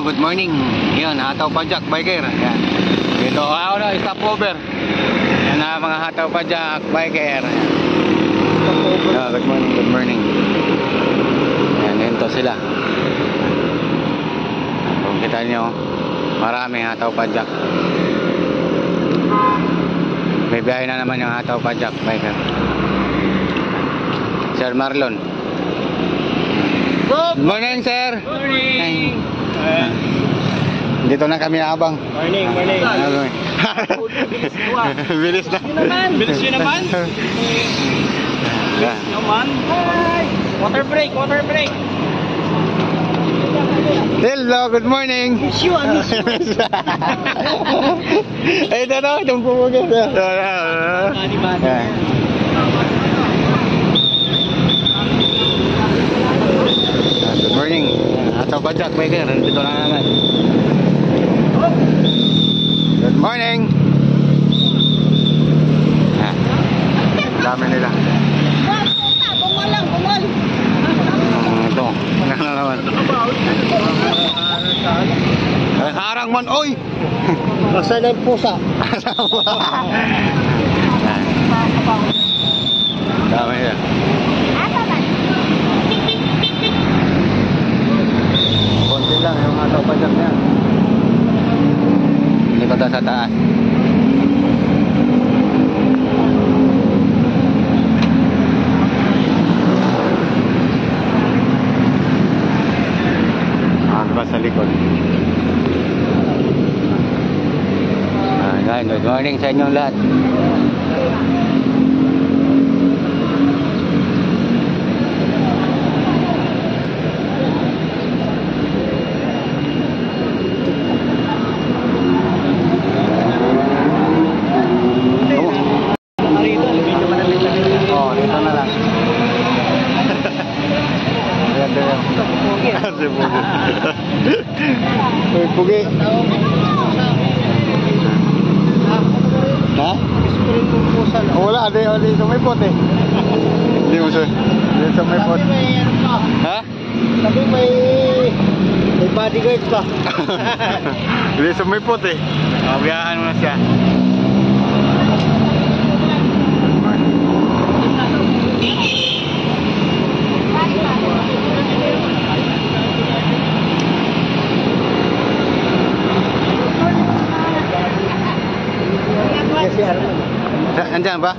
good morning. Yan, Hataw Pajak Biker. Yan. Ito, ako na, stop over. Yan na mga Hataw Pajak Biker. Good morning, good morning. Yan, ito sila. Kung kita nyo, marami Hataw Pajak. May biyahe na naman yung Hataw Pajak Biker. Sir Marlon. Good morning, sir. Good morning. Dito na kami abang. Morning, morning. Bilis na. Bilis yun naman. Bilis naman. Water break, water break. Hello, good morning. Miss you, I miss you. Ay, ito na, itong pumugin. Good morning. Hataw Pajak Biker, dito na naman. Good morning. Dami nila. Bumol lang, bumol. Ito, ano naman. Harang man, oy! Nasa na yung pusa. Dami nila. Konti lang yung Hataw Pajak niya. Hindi ko sa taas. Sa likod. Good morning sa inyong lahat. Oh, dito na lang. Uy, pugi. Ha? Wala, di sumipot eh. Hindi mo sumipot. Ha? Sabi may bodyguard ka. Hindi sumipot eh. Mabiyahan mo na siya. Andiyan ba?